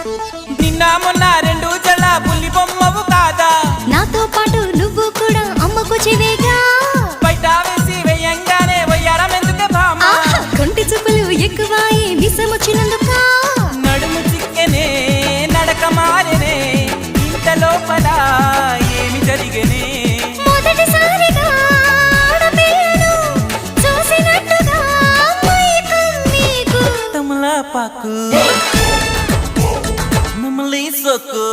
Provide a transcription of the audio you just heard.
నిన్న మొన్న రెండు జల పులి బొమ్మవు కాదా నాతో పాటు నువ్వు కూడా అమ్మకు చెవేగా బయట వేసి వేయంగానే వయ్యారం ఎందుకే భామ కొంటి చూపులు ఎక్కువాయి విసమొచ్చినందుక నడుము చిక్కెనే నడక మారెనే ఇంత లోపల ఏమి జరిగనే మొదటిసారిగా ఆడపిల్లను చూసినట్టుగా మైకం నీకు తమలపాకు మమ్మల్ని సొక్కు